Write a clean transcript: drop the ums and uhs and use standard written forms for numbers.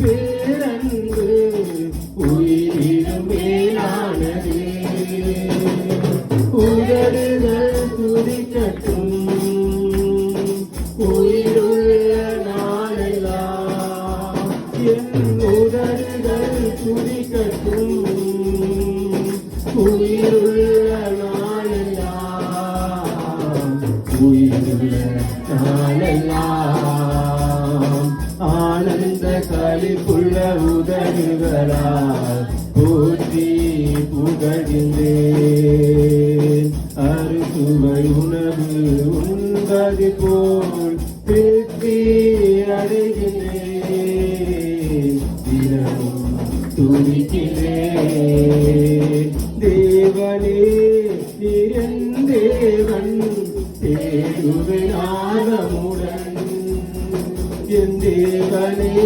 பேரன்பு உயிரிலும் மேலானது. உதடுகள் துதிக்கட்டும் உயிருள்ள நாளெல்லாம். என் உதடுகள் துதிக்கட்டும் உயிருள்ள நாளெல்லாம். உயிருள்ள நாளெல்லாம் ஆனந்த களிப்புள்ள உதடுகளால் போற்றி புகழ்கின்றேன். அறுசுவை உணவு உண்பது போல் திருப்தி அடைகின்றேன். தினமும் துதிக்கிறேன். தேவனே நீர் தேவன் தேடுவேன் ஆழமுடன் என் தேவனே.